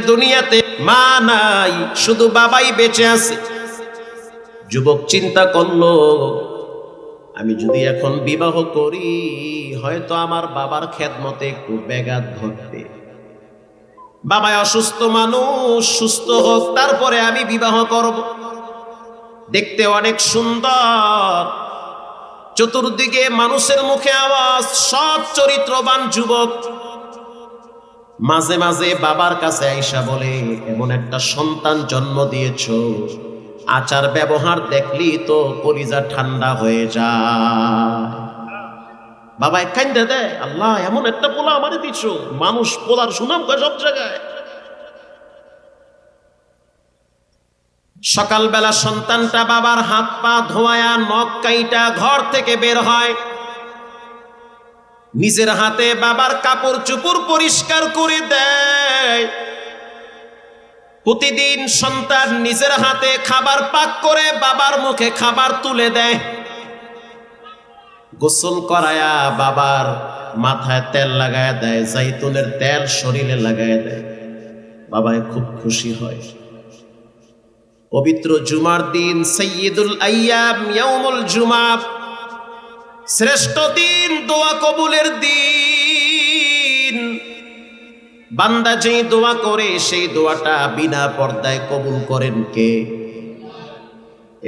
দুনিয়াতে মা নাই, শুধু বাবাই বেঁচে আছে। যুবক চিন্তা করলো, আমি যদি এখন বিবাহ করি হয়তো আমার বাবার খেদমতে একটু ব্যাঘাত ঘটবে। বাবাই অসুস্থ মানুষ, সুস্থ হোক তারপরে আমি বিবাহ করব। দেখতে অনেক সুন্দর, চতুর্দিকে মানুষের মুখে আওয়াজ, সৎ চরিত্রবান যুবক। মাঝে মাঝে বাবার কাছে আইসা বলে, এমন একটা সন্তান জন্ম দিয়েছ, আচার ব্যবহার দেখলি তো কলিজা ঠান্ডা হয়ে যায়। বাবা কান্দে দেয়, আল্লাহ এমন একটা পোলা আমারে দিচ্ছ। মানুষ পোলার সুনাম কয় সব জায়গায়। সকালবেলা সন্তানটা বাবার হাত পা ধোয়া নখ কাইটা ঘর থেকে বের হয়, নিজের হাতে বাবার কাপড় চোপড় পরিষ্কার করে দেয়। প্রতিদিন সন্তান নিজের হাতে খাবার পাক করে বাবার মুখে খাবার তুলে দেয়। গোসল করায়া বাবার মাথায় তেল লাগায় দেয়, জাইতুনের তেল শরীরে লাগায় দেয়। বাবায় খুব খুশি হয়। পবিত্র জুমার দিন, সাইয়্যিদুল আইয়াম ইয়াউমুল জুমা, শ্রেষ্ঠ দিন, দোয়া কবুলের দিন। বান্দা যেই দোয়া করে সেই দোয়াটা বিনা পর্দায় কবুল করেন কে?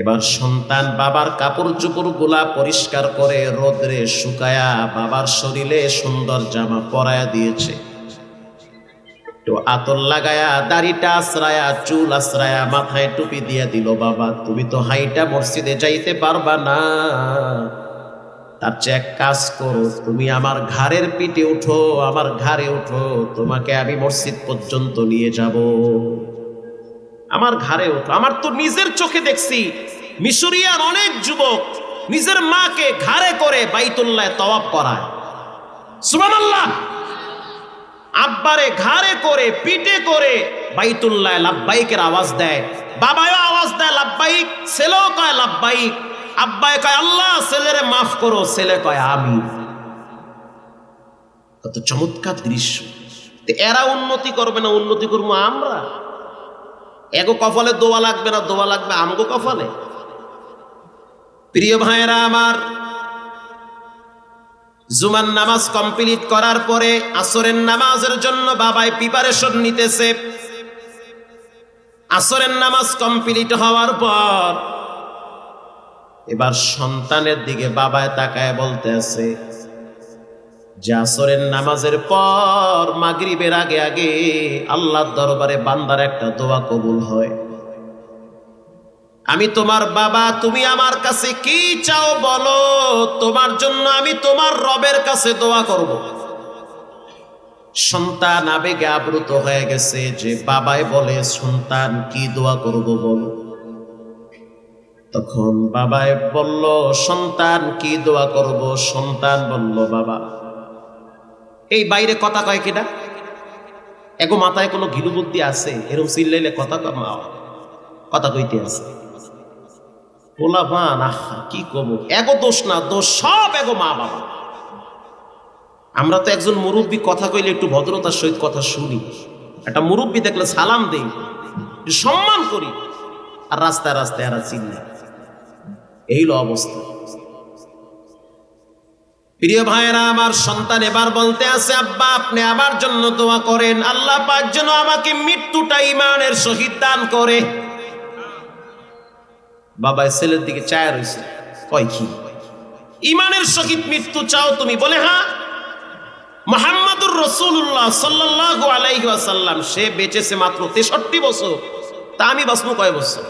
এবার সন্তান বাবার কাপড় চোপড় গুলা পরিষ্কার করে রোদ্রে শুকায়া বাবার শরীরে সুন্দর জামা পরায়া দিয়েছে। একটু আতর লাগায়া, দাড়িটা আশ্রায়া, চুল আশ্রায়া, মাথায় টুপি দিয়ে দিল। বাবা তুমি তো হাইটা মসজিদে যাইতে পারবা না, তার চেয়ে এক কাজ করো, তুমি আমার ঘাড়ের পিঠে উঠো, আমার ঘাড়ে উঠো, তোমাকে আমি মসজিদ পর্যন্ত নিয়ে যাব। আমার ঘাড়ে উঠো। আমার তো নিজের চোখে দেখছি মিশরিয়ার অনেক যুবক নিজের মাকে ঘাড়ে করে বাইতুল্লাহ তওয়াফ করায়। সুবহানাল্লাহ। আব্বারে ঘাড়ে করে পিঠে করে বাইতুল্লাহ লাব্বাইকের আওয়াজ দেয়, বাবাও আওয়াজ দেয় লাব্বাইক, ছেলেও কয় লাব্বাইক। আব্বাই কয় আল্লাহ, ছেলেরে মাফ করো, ছেলে কয় আমি। কত চমৎকার দৃশ্য। এরা উন্নতি করবে না, উন্নতি করবো আমরা। এগো কপালে দোয়া লাগবে না, দোয়া লাগবে আমগো কপালে। প্রিয় ভাইয়েরা আমার, জুমার নামাজ কমপ্লিট করার পরে আসরের নামাজের জন্য বাবাই প্রিপারেশন নিতেছে। আসরের নামাজ কমপ্লিট হওয়ার পর এবার সন্তানের দিকে বাবায় তাকায় বলতে আছে যে আসরের নামাজের পর মাগরিবের আগে আগে আল্লাহর দরবারে বান্দার একটা দোয়া কবুল হয়। আমি তোমার বাবা, তুমি আমার কাছে কি চাও বলো, তোমার জন্য আমি তোমার রবের কাছে দোয়া করব। সন্তান আবেগে আপ্লুত হয়ে গেছে যে বাবাই বলে সন্তান কি দোয়া করব বলো। তখন বাবাই বলল, সন্তান কি দোয়া করব? সন্তান বলল, বাবা এই বাইরে কথা কয় কিনা, এগো মাথায় কোনো ঘিলু বুদ্ধি আছে? এরকম চিল্লাইলে কথা কথা কইতে আছে। বলা মা না, কি কব, এগো দোষ না, দোষ সব এগো মা বাবা। আমরা তো একজন মুরব্বী কথা কইলে একটু ভদ্রতার সহিত কথা শুনি, একটা মুরব্বী দেখলে সালাম দেই, সম্মান করি, আর রাস্তায় রাস্তায় এরা চিল্লা। এই হলো অবস্থা। প্রিয় ভাইয়েরা আমার, সন্তান এবার বলতে আছে, আব্বা আপনি আমার জন্য দোয়া করেন, আল্লাহ পাক যেন আমাকে মৃত্যুটা ঈমানের সহিত দান করে। বাবা ছেলের দিকে চায় রয়েছে, কয় কি ঈমানের সহিত মৃত্যু চাও তুমি? বলে হ্যাঁ। মুহাম্মাদুর রাসূলুল্লাহ সাল্লাল্লাহু আলাইহি ওয়াসাল্লাম সে বেঁচেছে মাত্র 63 বছর, তা আমি বাঁচবো কয় বছর?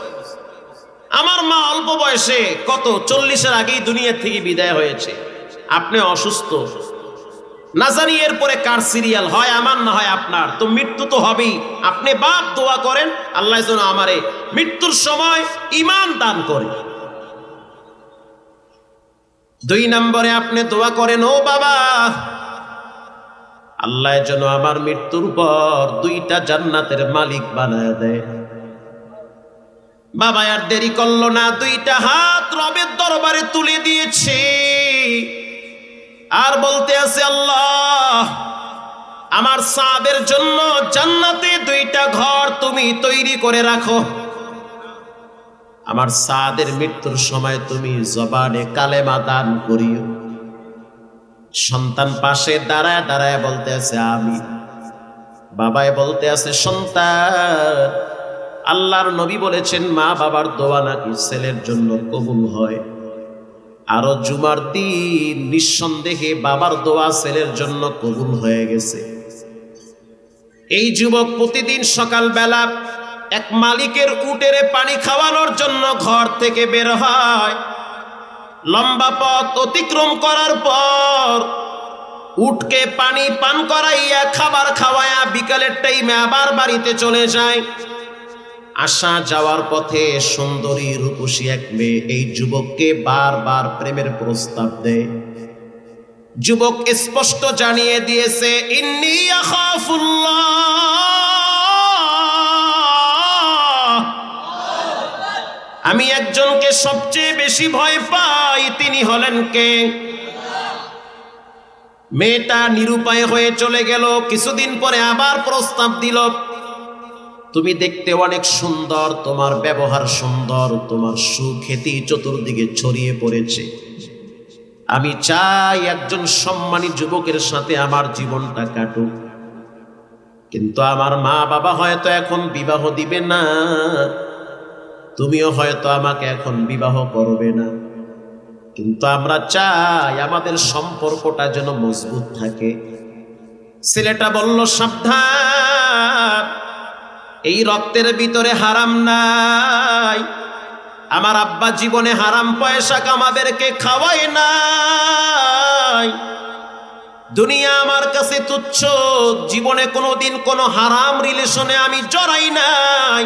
আমার মা অল্প বয়সে কত 40-এর আগেই দুনিয়া থেকে বিদায় হয়েছে। আপনি অসুস্থ, না জানি এরপরে কার সিরিয়াল হয়, আমার না হয় আপনার, তো মৃত্যু তো হবেই। আপনি বাপ দোয়া করেন আল্লাহ যেন আমারে মৃত্যুর সময় ঈমান দান করে। 2 নম্বরে আপনি দোয়া করেন, ও বাবা আল্লাহ যেন আমার মৃত্যুর পর 2টা জান্নাতের মালিক বানায় দেয়। বাবা আর দেরি করলো না, 2টা হাত রবের দরবারে তুলে দিয়েছে আর বলতে আছে, আল্লাহ আমার সাদের জন্য জান্নাতে 2টা ঘর তুমি তৈরি করে রাখো। আমার সাদের মৃত্যুর সময় তুমি জবানে কালেমা দান করিও। সন্তান পাশে দাঁড়ায় দাঁড়ায় বলতে আছে আমি, বাবায় বলতে আছে সন্তান। আল্লাহর নবী বলেছেন মা বাবার দোয়া নাকি ছেলের জন্য কবুল হয়। আরো জুমার দিন নিঃসন্দেহে বাবার দোয়া ছেলের জন্য কবুল হয়ে গেছে। এই যুবক প্রতিদিন সকালবেলা এক মালিকের উটেরে পানি খাওয়ানোর জন্য ঘর থেকে বের হয়। লম্বা পথ অতিক্রম করার পর উটকে পানি পান করাইয়া খাবার খাওয়াইয়া বিকালের টাইমে আবার বাড়িতে চলে যায়। আসা যাওয়ার পথে সুন্দরী রূপসী এক মেয়ে এই যুবককে বারবার প্রেমের প্রস্তাব দেয়। যুবক স্পষ্ট জানিয়ে দিয়েছে ইন্নী আখাফুল্লাহ, আমি একজনকে সবচেয়ে বেশি ভয় পাই, তিনি হলেন কে? মেয়েটা নিরুপায় হয়ে চলে গেল। কিছুদিন পরে আবার প্রস্তাব দিল, তুমি দেখতে অনেক সুন্দর, তোমার ব্যবহার সুন্দর, তোমার সুখ্যাতি চতুর্দিকে ছড়িয়ে পড়েছে, আমি চাই একজন সম্মানী যুবকের সাথে আমার জীবনটা কাটুক। কিন্তু আমার মা বাবা হয়তো এখন বিবাহ দিবে না, তুমিও হয়তো আমাকে এখন বিবাহ করবে না, কিন্তু আমরা চাই আমাদের সম্পর্কটা যেন মজবুত থাকে। ছেলেটা বলল সাবধান, এই রক্তের ভিতরে হারাম নাই। আমার আব্বা জীবনে হারাম পয়সা আমাদেরকে খাওয়ায় নাই। দুনিয়া আমার কাছে তুচ্ছ, জীবনে কোনোদিন কোনো হারাম রিলেশনে আমি জড়াই নাই।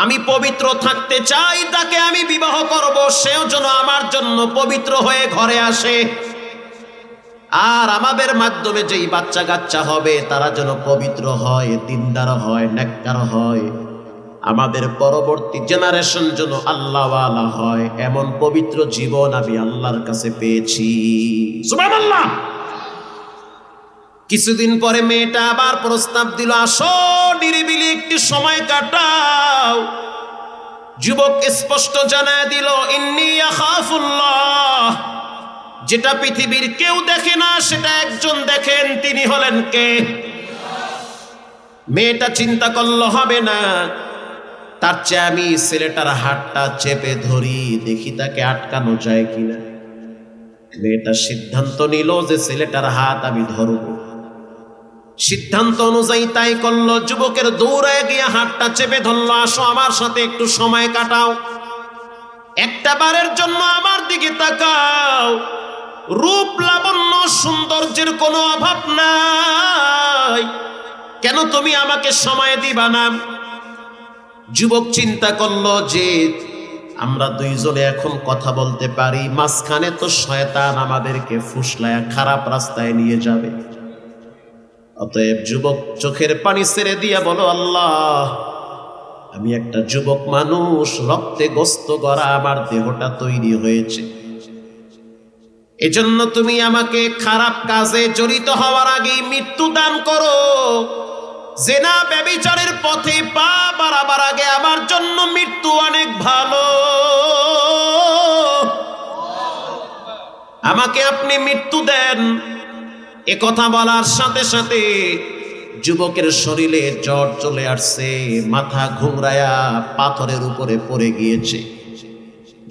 আমি পবিত্র থাকতে চাই, তাকে আমি বিবাহ করব, সেও যেন আমার জন্য পবিত্র হয়ে ঘরে আসে। আর আমাদের মাধ্যমে যেই বাচ্চা কাচ্চা হবে তারা যেন পবিত্র হয়, দিনদার হয়, নেককার হয়। আমাদের পরবর্তী জেনারেশন যেন আল্লাহওয়ালা হয়, এমন পবিত্র জীবন আমি আল্লাহর কাছে পেয়েছি। সুবহানাল্লাহ। কিছুদিন পরে মেয়েটা আবার প্রস্তাব দিল, আসো নিরিবিলি একটি সময় কাটাও। যুবক স্পষ্ট জানায় দিল ইন্নী আখাফুল্লাহ, যেটা পৃথিবীর কেউ দেখে না সেটা একজন দেখেন, তিনি হলেন কে? মেয়েটা চিন্তা করলো হবে না, তার চেয়ে আমি ছেলেটার হাতটা চেপে ধরি, দেখি তাকে আটকানো যায় কিনা। মেয়েটা সিদ্ধান্ত নিল যে ছেলেটার হাত আমি ধরব। সিদ্ধান্ত অনুযায়ী তাই করলো। যুবকের দৌড়ায় গিয়ে হাতটা চেপে ধরলো, আসো আমার সাথে একটু সময় কাটাও, একটা বারের জন্য আমার দিকে তাকাও। রূপ লাবণ্য সৌন্দর্যের কোনো অভাব নাই, কেন তুমি আমাকে সময় দিবা না? যুবক চিন্তা করলো যে আমরা দুইজনে এখন কথা বলতে পারি, মাঝখানে তো শয়তান আমাদেরকে ফুসলায়া খারাপ রাস্তায় নিয়ে যাবে। অতএব যুবক চোখের পানি ছেড়ে দিয়া বলো, আল্লাহ, আমি একটা যুবক মানুষ, রক্তে গোস্ত গড়া আমার দেহটা তৈরি হয়েছে, এজন্য তুমি আমাকে খারাপ কাজে জড়িত হওয়ার আগেই মৃত্যু দান করো। জেনা ব্যভিচারের পথে পা বাড়াবার আগে আমার জন্য মৃত্যু অনেক ভালো, আমাকে আপনি মৃত্যু দেন। এ কথা বলার সাথে সাথে যুবকের শরীরে জ্বর চলে আসছে, মাথা ঘুমরায়া পাথরের উপরে পড়ে গিয়েছে।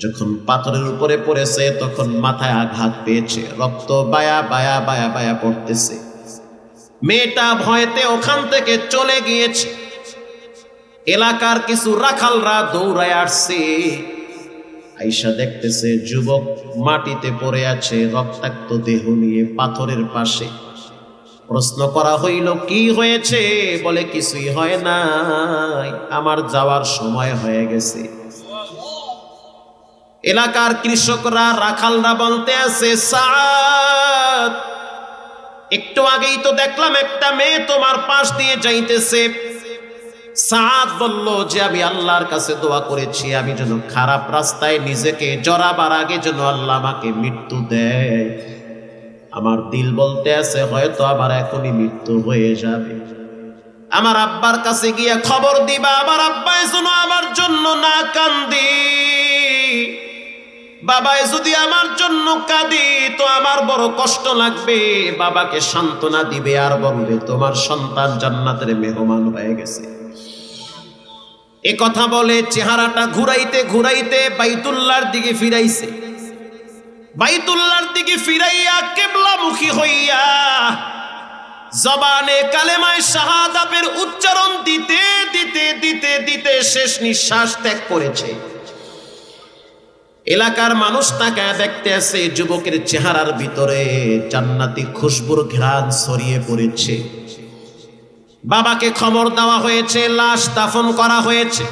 যখন পাথরের উপরে পড়েছে তখন মাথায় আঘাত পেয়েছে, রক্ত বায়া বায়া বায়া বায়া পড়তেছে। মেয়েটা ভয়তে ওখান থেকে চলে গিয়েছে। এলাকার কিছু রাখালরা দৌড়ায় আসছে, আইসা দেখতেছে যুবক মাটিতে পড়ে আছে, রক্তাক্ত দেহ নিয়ে পাথরের পাশে। প্রশ্ন করা হইল কি হয়েছে? বলে কিছুই হয় নাই, আমার যাওয়ার সময় হয়ে গেছে। এলাকার কৃষকরা রাখালরা বলতে আছে, সাদ, একটু আগেই তো দেখলাম একটা মেয়ে তোমার পাশ দিয়ে যাইতেছে। সাদ বলল যে আমি আল্লাহর কাছে দোয়া করেছি আমি যেন খারাপ রাস্তায় নিজেকে জড়াবার আগে যেন আল্লাহ আমাকে মৃত্যু দেয়। আমার দিল বলতে আছে হয়তো আবার এখনই মৃত্যু হয়ে যাবে। আমার আব্বার কাছে গিয়ে খবর দিবা, আমার আব্বাই যেন আমার জন্য না কান্দি। বাবাই যদি আমার জন্য কাঁদি তো আমার বড় কষ্ট লাগবে। বাবাকে সান্ত্বনা দিবে আর বলবে তোমার সন্তান জান্নাতের মেহমান হয়ে গেছে। এ কথা বলে চেহারাটা ঘুরাইতে ঘুরাইতে বাইতুল্লাহর দিকে ফিরাইছে। বাইতুল্লাহর দিকে ফিরাইয়া কিবলামুখী হইয়া জবানে কালেমায়ে শাহাদাতের উচ্চারণ দিতে দিতে দিতে দিতে শেষ নিঃশ্বাস ত্যাগ করেছে। এলাকার মানুষ তাকে দেখতে আছে, যুবকের চেহারার ভিতরে জান্নাতি খুশবুর ঘ্রাণ ছড়িয়ে পড়েছে। বাবাকে খবর দেওয়া হয়েছে, লাশ দাফন করা হয়েছে।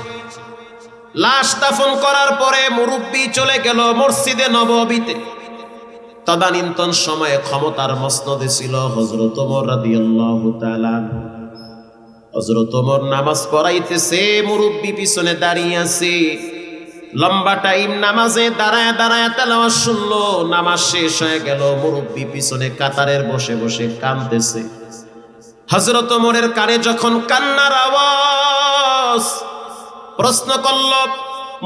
লাশ দাফন করার পরে মুরব্বি চলে গেল মসজিদে নববীতে। তদানীন্তন সময়ে ক্ষমতার মসনদে ছিল হযরত ওমর রাদিয়াল্লাহু তাআলা। হযরত ওমর নামাজ পড়াইতেছে, মুরব্বি পিছনে দাঁড়িয়ে আছে। লম্বা টাইম নামাজে দাঁড়ায় দাঁড়ায় তেলাওয়াত শুনলো। নামাজ শেষ হয়ে গেল, মুরব্বি পিছনে কাতারের বসে বসে কাঁদতেছে। হযরত ওমরের কানে যখন কান্নার আওয়াজ, প্রশ্ন করল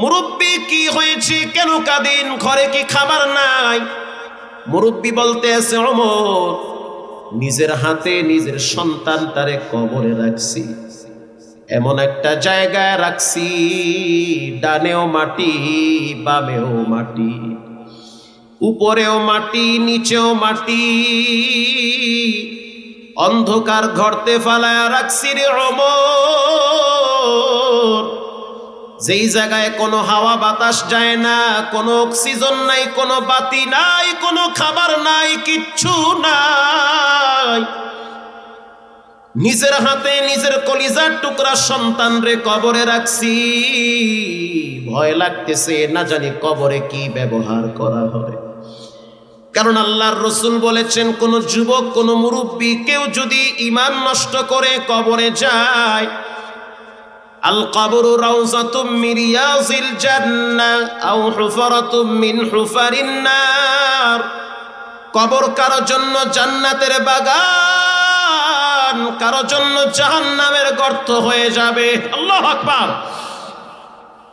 মুরব্বি কি হয়েছে, কেন কাঁদেন, ঘরে কি খাবার নাই? মুরব্বি বলতে আছে ওমর নিজের হাতে নিজের সন্তানটারে কবরে রাখছি, এমন একটা জায়গায় রাখছি ডানেও মাটি বামেও মাটি, উপরেও মাটি নিচেও মাটি, অন্ধকার ঘরতে ফালায়া রাখছি রে ওমর। যেই জায়গায় কোনো হাওয়া বাতাস যায় না, কোনো অক্সিজেন নাই, কোনো বাতি নাই, কোনো খাবার নাই, কিচ্ছু নাই। নিজের হাতে নিজের কলিজার টুকরা সন্তান রে কবরে রাখছি। ভয় লাগতেছে, না জানি কবরে কি ব্যবহার করা হয়। কারণ আল্লাহর রাসূল বলেছেন, কোন যুবক কোন মুরব্বি কেউ যদি ঈমান নষ্ট করে কবরে যায়, আল কবরু রাউযাতুম মিন রিয়াযিল জান্নাহ আও হুফরাতুম মিন হুফারিন নার। কবর কারো জন্য জান্নাতের বাগান, কারো জন্য জাহান্নামের গর্ত হয়ে যাবে। আল্লাহু আকবার।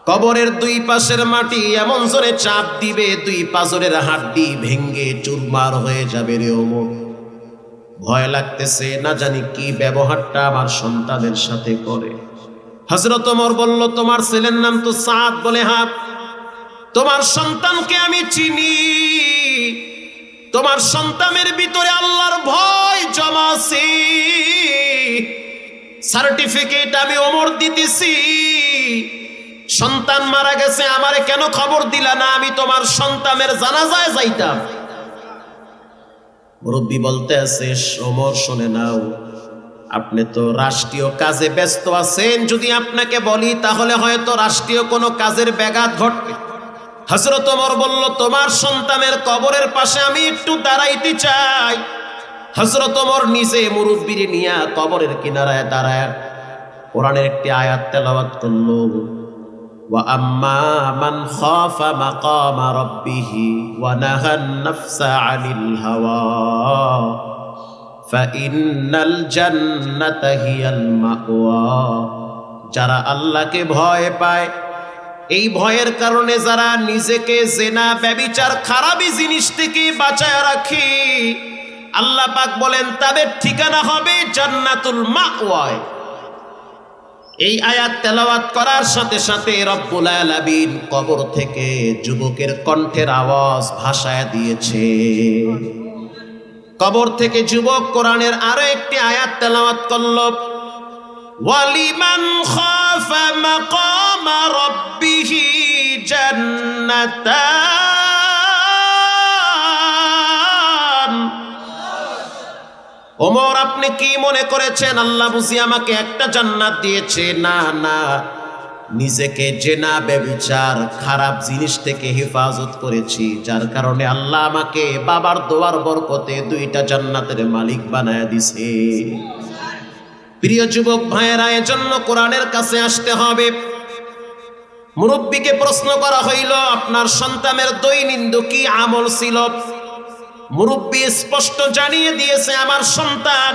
কবরের দুই পাশের মাটি এমন জোরে চাপ দিবে, দুই পাজরের হাড্ডি ভেঙ্গে চুরমার হয়ে যাবে রে ওমর। ভয় লাগতেছে, না জানি কি ব্যবহারটা আমার সন্তানের সাথে করে। হযরত ওমর বলল, তোমার ছেলের নাম তো সাদ? বলে হ্যাঁ। তোমার সন্তানকে আমি চিনি, তোমার সন্তানের ভিতরে আল্লাহর ভয় জমা আছে। সার্টিফিকেট আমি ওমর দিতেছি। সন্তান মারা গেছে, আমারে কেন খবর দিলা না? আমি তোমার সন্তানের জানাজায় যাইতাম। মুরব্বি বলতে আছে, ওমর শুনে নাও, আপনি তো রাষ্ট্রীয় কাজে ব্যস্ত আছেন, যদি আপনাকে বলি তাহলে হয়তো রাষ্ট্রীয় কোনো কাজের ব্যাঘাত ঘটবে। হযরত ওমর বলল, তোমার সন্তানের কবরের পাশে আমি একটু দাঁড়াইতে চাই। হযরত ওমর নিজে মুরব্বির নিয়ে কবরের কিনারায় দাঁড়ায় কোরআনের একটি আয়াত তেলাওয়াত করলো, ওয়া আম্মা মান খাফা মাকামা রাব্বিহি ওয়া নাহান নাফসা আনিল হাওয়া ফাইন্নাল জান্নাতা হিয়াল মাওয়া। যারা আল্লাহকে ভয় পায়, এই ভয়ের কারণে যারা নিজেকে জেনা ব্যভিচার খারাপি জিনিস থেকে বাঁচায় রাখে, আল্লাহ পাক বলেন তাদের ঠিকানা হবে জান্নাতুল মাওয়া। এই আয়াত তেলাওয়াত করার সাথে সাথে রব্বুল আলামিন কবর থেকে যুবকের কণ্ঠের আওয়াজ ভাসায় দিয়েছে। কবর থেকে যুবক কোরআনের আরো একটি আয়াত তেলাওয়াত করল, ওয়ালিমান খাফা মাকামা রাব্বিহি জান্নাতান। ওমর, আপনি কি মনে করেছেন আল্লাহ বুঝি আমাকে একটা জান্নাত দিয়েছে? না না, নিজেকে জেনা ব্যভিচার খারাপ জিনিস থেকে হেফাজত করেছি, যার কারণে আল্লাহ আমাকে বাবার দোয়ার বরকতে দুইটা জান্নাতের মালিক বানায় দিছে। প্রিয় যুবক ভাইয়েরা, এজন্য কোরআনের কাছে আসতে হবে। মুরব্বিকে প্রশ্ন করা হইল, আপনার সন্তানের দৈনন্দিন কি আমল ছিল? মুরব্বী স্পষ্ট জানিয়ে দিয়েছে, আমার সন্তান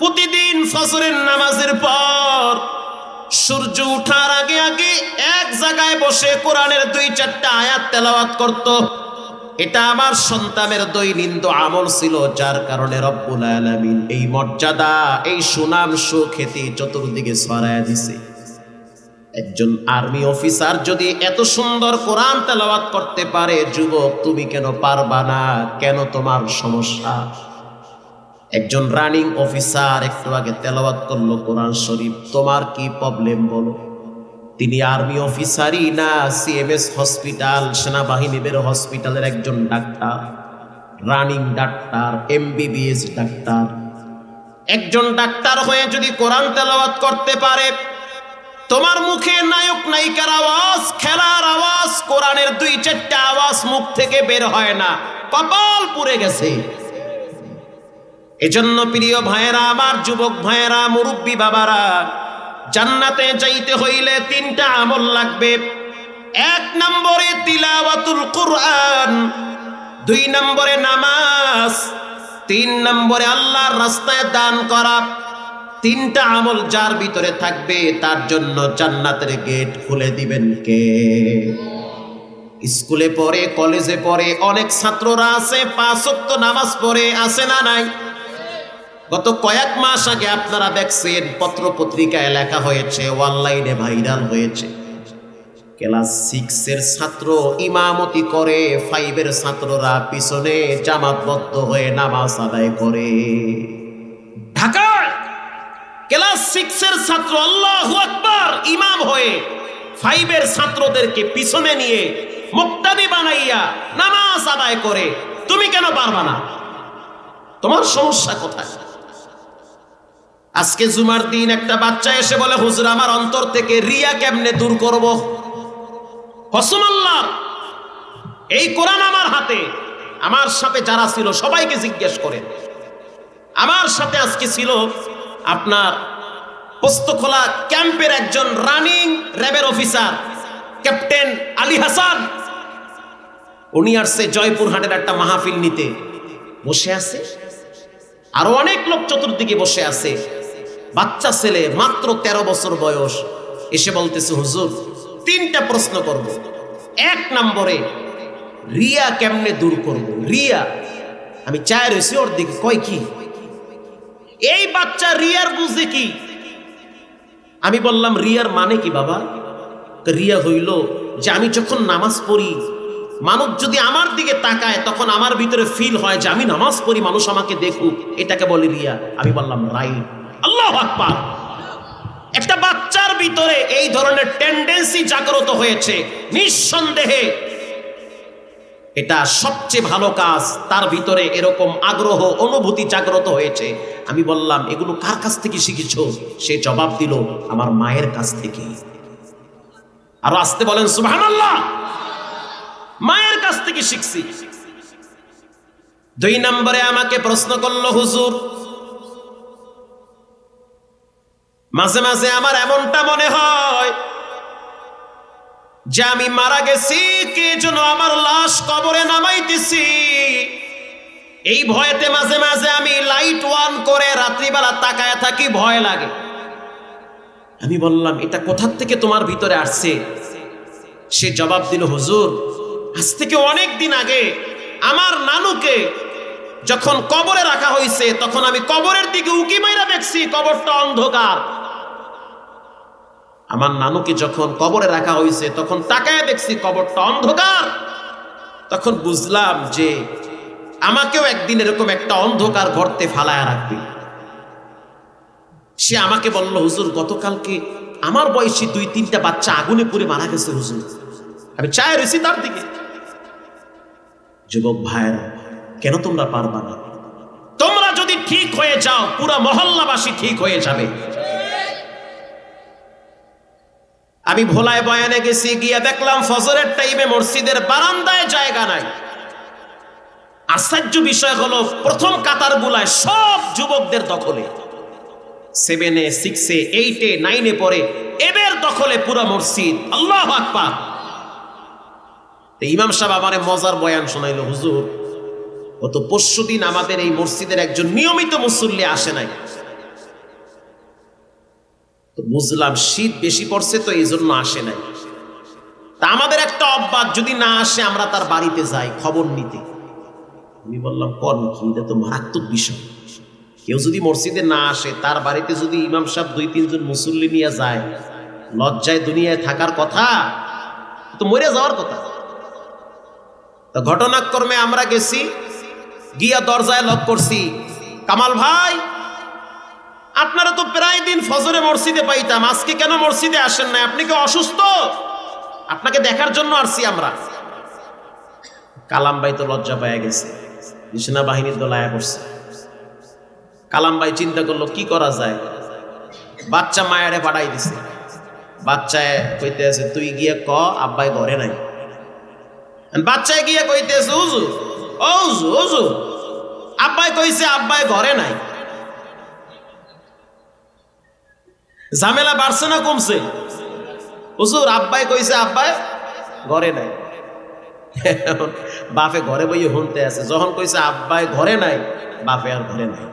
প্রতিদিন ফজরের নামাজের পর সূর্য ওঠার আগে আগে এক জায়গায় বসে কোরআনের 2-4টা আয়াত তেলাওয়াত করত। এটা আমার সন্তানের দৈনন্দিন আমল ছিল, যার কারণে রব্বুল আলামিন এই মর্যাদা, এই সুনাম সুখ্যাতি চতুর্দিকে ছড়ায়া দিছে। একজন আর্মি অফিসার যদি এত সুন্দর কোরআন তেলাওয়াত করতে পারে, যুবক তুমি কেন পারবা না? কেন তোমার সমস্যা? একজন রানিং অফিসার একটু আগে তেলাওয়াত করলো কোরআন শরীফ, তোমার কি প্রবলেম বলো? তিনি আর্মি অফিসারই না, সিএমএস হসপিটাল, সেনাবাহিনীদের হসপিটালের একজন doctor, running doctor, MBBS doctor. একজন ডাক্তার হয়ে যদি কোরআন তেলাওয়াত করতে পারে, তোমার মুখে নায়ক নায়িকার আওয়াজ, খেলার আওয়াজ, কোরআনের 2-4টা আওয়াজ মুখ থেকে বের হয় না, কপাল পুড়ে গেছে। এজন্য প্রিয় ভাইয়েরা আমার, যুবক ভাইয়েরা, মুরব্বী বাবারা, জান্নাতে যাইতে হইলে 3টা আমল লাগবে। 1 নম্বরে তিলাওয়াতুল কুরআন, 2 নম্বরে নামাজ, 3 নম্বরে আল্লাহর রাস্তায় দান করা। 3টা আমল যার ভিতরে থাকবে তার জন্য জান্নাতের গেট খুলে দিবেন কে? স্কুলে পড়ে, কলেজে পড়ে অনেক ছাত্ররা আছে 5 ওয়াক্ত নামাজ পড়ে, আছে না নাই? গত কয়েক মাস আগে আপনারা দেখছেন, পত্র পত্রিকায় লেখা হয়েছে, অনলাইনে ভাইরাল হয়েছে, ক্লাস 6-এর ছাত্র ইমামতি করে, 5-এর ছাত্ররা পিছনে জামাতবদ্ধ হয়ে নামাজ আদায় করে। ঢাকায় ক্লাস 6-এর ছাত্র আল্লাহু আকবার ইমাম হয়ে 5-এর ছাত্রদেরকে পিছনে নিয়ে মুক্তাদি বানাইয়া নামাজ আদায় করে। তুমি কেন পারবা না? তোমার সমস্যা কোথায়? আজকে জুমার দিন একটা বাচ্চা এসে বলে, হুজুর আমার অন্তর থেকে রিয়া কেমনে দূর করব? কসম আল্লাহ, এই কোরআন আমার হাতে। আমার সাথে যারা ছিল সবাইকে জিজ্ঞেস করেন। আমার সাথে আজকে ছিল আপনার পোস্তখোলা ক্যাম্পের একজন রানিং র্যাবের অফিসার, ক্যাপ্টেন আলী হাসান। উনি আসছে জয়পুরহাটের একটা মাহফিল নিতে, বসে আছে, আরো অনেক লোক চতুর্দিকে বসে আছে। বাচ্চা ছেলে, মাত্র 13 বছর বয়স, এসে বলতেছে, হুজুর 3টা প্রশ্ন করব। 1 নম্বরে রিয়া কেমনে দূর করব? রিয়া। আমি চায় রয়েছি ওর দিকে, কয় কি? এই বাচ্চা রিয়ার বুঝে কি? আমি বললাম, রিয়ার মানে কি বাবা? রিয়া হইল যে আমি যখন নামাজ পড়ি, মানুষ যদি আমার দিকে তাকায়, তখন আমার ভিতরে ফিল হয় যে আমি নামাজ পড়ি, মানুষ আমাকে দেখুক, এটাকে বলে রিয়া। আমি বললাম রাইট। আল্লাহু আকবার। একটা বাচ্চার ভিতরে এই ধরনের টেন্ডেন্সি জাগ্রত হয়েছে, নিঃসন্দেহে এটা সবচেয়ে ভালো কাজ। তার ভিতরে এরকম আগ্রহ, অনুভূতি জাগ্রত হয়েছে। আমি বললাম, এগুলো কার কাছ থেকে শিখেছো? সে জবাব দিল, আমার মায়ের কাছ থেকে। আর আসতে বলেন সুবহানাল্লাহ। মায়ের কাছ থেকে শিখছি। 2 নম্বরে আমাকে প্রশ্ন করলো, হুজুর মাঝে মাঝে আমার এমনটা মনে হয় যে আমি মারা গেছি, কে যেন আমার লাশ কবরে নামাইতেছি। এই ভয়েতে মাঝে মাঝে আমি লাইট অন করে রাত্রিবেলা তাকায় থাকি, ভয় লাগে। আমি বললাম, এটা কোথা থেকে তোমার ভিতরে আসছে? সে জবাব দিল, হুজুর আজ থেকে অনেক দিন আগে আমার নানুকে যখন কবরে রাখা হয়েছে, তখন আমি কবরের দিকে উকি মাইরা দেখছি, কবরটা অন্ধকার। আমার নানুকে যখন কবরে রাখা হয়েছে, তখন তাকায় দেখছি কবরটা অন্ধকার। তখন বুঝলাম যে আমাকেও একদিন এরকম একটা অন্ধকার গর্তে ফালায়া রাখবে। সে আমাকে বলল, হুজুর গতকালকে আমার বয়সী 2-3টা বাচ্চা আগুনে পুড়ে মারা গেছে হুজুর। আমি চায় রয়েছি তার দিকে। যুবক ভাইয়েরা, কেন তোমরা পারবা না? তোমরা যদি ঠিক হয়ে যাও, পুরা মহল্লাবাসী ঠিক হয়ে যাবে। আমি ভোলায় বয়ানে গেছি, গিয়ে দেখলাম ফজরের টাইমে মসজিদের বারান্দায় জায়গা নাই। আশ্চর্য বিষয় হলো, প্রথম কাতার গুলায় সব যুবকদের দখলে। 7-এ, 6-এ, 8-এ, 9-এ পড়ে, এদের দখলে পুরা মসজিদ। আল্লাহু আকবার। ইমাম সাহেব আমারে মজার বয়ান শোনাইল, হুজুর গত পরশুদিন আমাদের এই মসজিদের একজন নিয়মিত মুসল্লি আসে নাই, তো বুঝলাম শীত বেশি পড়ছে তো এই জন্য আসে নাই। তা আমাদের একটা অভ্যাস, যদি না আসে আমরা তার বাড়িতে যাই খবর নিতে। আমি বললাম কোন কি, এটা তো মারাত্মক বিষয়। কেউ যদি মসজিদে না আসে, তার বাড়িতে যদি ইমাম সাহেব 2-3 জন মুসল্লি নিয়ে যায়, লজ্জায় দুনিয়ায় থাকার কথা, তো মরে যাওয়ার কথা। তো ঘটনাক্রমে আমরা গেছি, গিয়া দরজায় লক করছি, কামাল ভাই আপনারা তো প্রায় দিন ফজরে মসজিদে পাইতাম, আজকে কেন মসজিদে আসেন না? আপনি কি অসুস্থ? আপনাকে দেখার জন্য আসছি আমরা। কালাম ভাই তো লজ্জা পেয়ে গেছে, সেনাবাহিনীর দল আয়া করছে। কালাম ভাই চিন্তা করলো কি করা যায়, বাচ্চা মায়ারে পাঠাই দিছে। বাচ্চায় কইতে আছে তুই গিয়ে ক আব্বাই ঘরে নাই। বাচ্চায় গিয়ে কইতে আছে হুজুর ও হুজুর হুজুর আব্বাই কইছে আব্বাই ঘরে নাই। ঝামেলা বাড়ছে না কমছে? হুজুর আব্বাই কইছে আব্বাই ঘরে নাই। বাপে ঘরে বইয়ে শুনতে আছে, যখন কইছে আব্বাই ঘরে নাই, বাপে আর ঘরে নাই।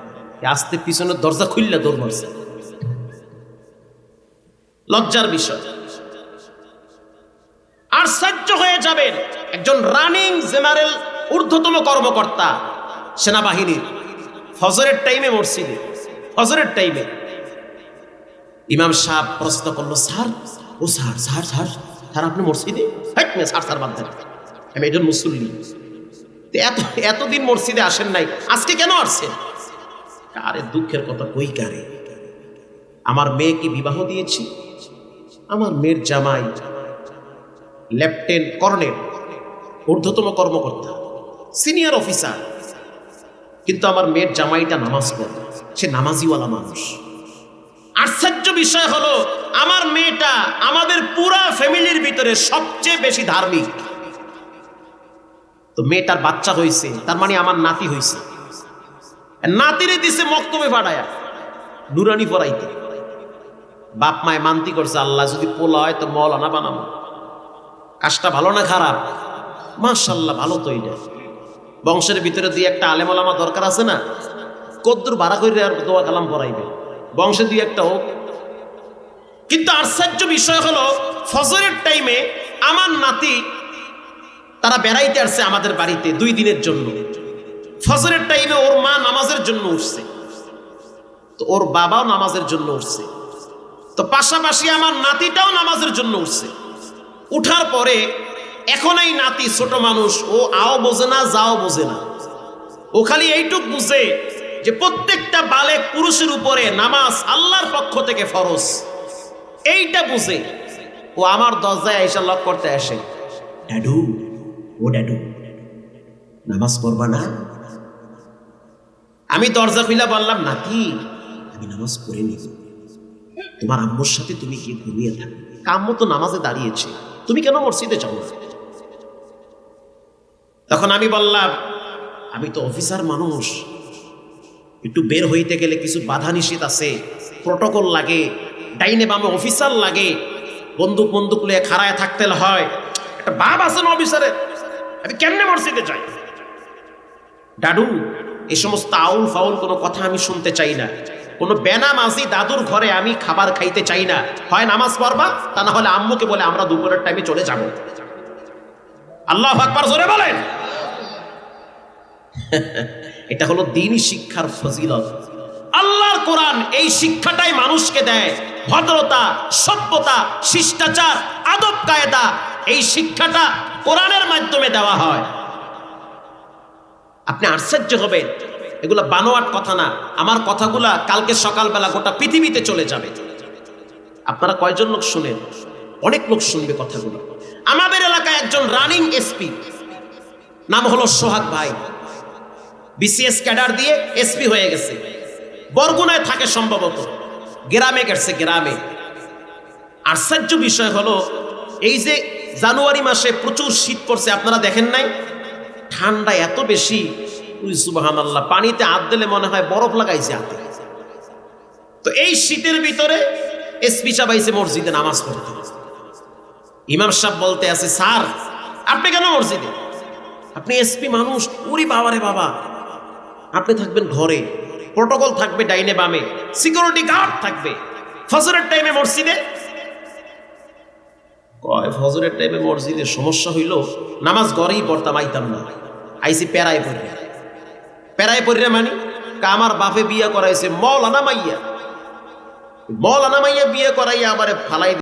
আস্তে পিছনের দরজা খুললে দৌড় মারছে। লজ্জার বিষয়। আশ্চর্য হয়ে যাবেন, একজন রানিং জেনারেল ঊর্ধ্বতম কর্মকর্তা সেনাবাহিনীর ফজরের টাইমে মসজিদে, ফজরের টাইমে ইমাম সাহেব প্রশ্ন করলো, স্যার ও স্যার স্যার স্যার স্যার আপনি মসজিদে? স্যার স্যার বাদ দেন, আমি একজন মুসল্লি, এতদিন মসজিদে আসেন নাই, আজকে কেন আসছেন? আরে দুঃখের কথা কই কারে, আমার মেয়েকে বিবাহ দিয়েছি, আমার মেয়ের জামাই লেফটেন্যান্ট কর্নেল, ঊর্ধ্বতম কর্মকর্তা, সিনিয়র অফিসার, কিন্তু আমার মেয়ের জামাইটা নামাজ পড়ে, সে নামাজিওয়ালা মানুষ। আশ্চর্য বিষয় হলো আমার মেয়েটা আমাদের পুরা ফ্যামিলির ভিতরে সবচেয়ে বেশি ধার্মিক। তো মেয়েটার বাচ্চা হয়েছে, তার মানে আমার নাতি হয়েছে। নাতিরে দিছে মক্তবে পাঠায়া নুরানি পড়াইতে। বাপ মায় মানতি করছে, আল্লাহ যদি পোলা হয় তো মৌলানা বানাবো। কাজটা ভালো না খারাপ? মাশাআল্লাহ ভালো। তো এটা বংশের ভিতরে দিয়ে একটা আলেম ওলামা দরকার আছে না, কদ্দুর ভাড়া করে আর দোয়া কালাম পড়াইবে, বংশে দিয়ে একটা হোক। কিন্তু আশ্চর্য বিষয় হলো ফজরের টাইমে আমার নাতি তারা বেড়াইতে আসছে আমাদের বাড়িতে 2 দিনের জন্য। ফজরের টাইমে ওর মা নামাজের জন্য উঠছে, তো ওর বাবাও নামাজের জন্য উঠছে, তো পাশাপাশি আমার নাতিটাও নামাজের জন্য উঠছে। উঠার পরে এখন এই নাতি ছোট মানুষ, ও আও বোঝে না যাও বোঝে না, ও খালি এইটুক বুঝে যে প্রত্যেকটা বালেক পুরুষের উপরে নামাজ আল্লাহর পক্ষ থেকে ফরজ, এইটা বুঝে ও আমার দরজায় আইসা লক করতে আসে, ড্যাডু ও ড্যাডু নামাজ পড়বা না? আমি দরজা খুলে বললাম, নাতি আমি নামাজ পড়ে নিব, তোমার আম্মুর সাথে তুমি কি ঘুমিয়ে থাকো, আম্মু তো নামাজে দাঁড়িয়েছে, তুমি কেন মসজিদে যাও না? তখন আমি বললাম, আমি তো অফিসার মানুষ, একটু বের হইতে গেলে কিছু বাধা নিষেধ আছে, প্রটোকল লাগে, ডাইনে বামে অফিসার লাগে, বন্দুক বন্দুক লিয়ে খাড়ায় থাকতে হয়, একটা বাপ আছে না অফিসারের, আমি কেমনে মসজিদে যাই? ডাডু এই সমস্ত আউল ফাউল কোনো কথা আমি শুনতে চাই না, কোনো বেনামাজি দাদুর ঘরে আমি খাবার খাইতে চাই না, হয় নামাজ পড়বা, তা না হলে আম্মুকে বলে আমরা দুপুরের টাইমে চলে যাব। আল্লাহু আকবার জোরে বলেন। এটা হলো দ্বীনি শিক্ষার ফজিলত। আল্লাহর কোরআন এই শিক্ষাটাই মানুষকে দেয়, ভদ্রতা, সভ্যতা, শিষ্টাচার, আদব কায়দা, এই শিক্ষাটা কোরআনের মাধ্যমে দেওয়া হয়। আপনি আশ্চর্য হবেন, এগুলা বানোয়াট কথা না, আমার কথাগুলা কালকে সকালবেলা গোটা পৃথিবীতে চলে যাবে। আপনারা কয়জন লোক শুনেন? অনেক লোক শুনবে কথাগুলো। আমাদের এলাকায় একজন রানিং এসপি, নাম হলো সোহাগ ভাই, বিসিএস ক্যাডার দিয়ে এসপি হয়ে গেছে, বরগুনায় থাকে সম্ভবত, গ্রামে গেছে গ্রামে। আশ্চর্য বিষয় হলো এই যে জানুয়ারি মাসে প্রচুর শীত পড়ছে, আপনারা দেখেন নাই? ঠান্ডা এত বেশি, সুবহানাল্লাহ, পানিতে হাত দিলে মনে হয় বরফ লাগাইছে হাতে। তো এই শীতের ভিতরে এসপি সাহেব আইছে মসজিদে নামাজ পড়তে। ইমাম সাহেব বলতে আছে, স্যার আপনি কেন মসজিদে? আপনি এসপি মানুষ, উরি বাবারে বাবা, আপনি থাকবেন ঘরে, প্রোটোকল থাকবে ডাইনে বামে, সিকিউরিটি গার্ড থাকবে। ফজরের টাইমে মসজিদে, কয় ফজরের টাইমে মসজিদে সমস্যা হইল, নামাজ ঘরেই পড়তাম, আইতাম না, আইসি প্যারায় পড়িয়া। প্যারায় পড়িয়া মানে আমার বাপে বিয়ে করাইছে মৌলানা মাইয়া, মৌলানা মাইয়া বিয়ে করাইয়া আবার ফালাই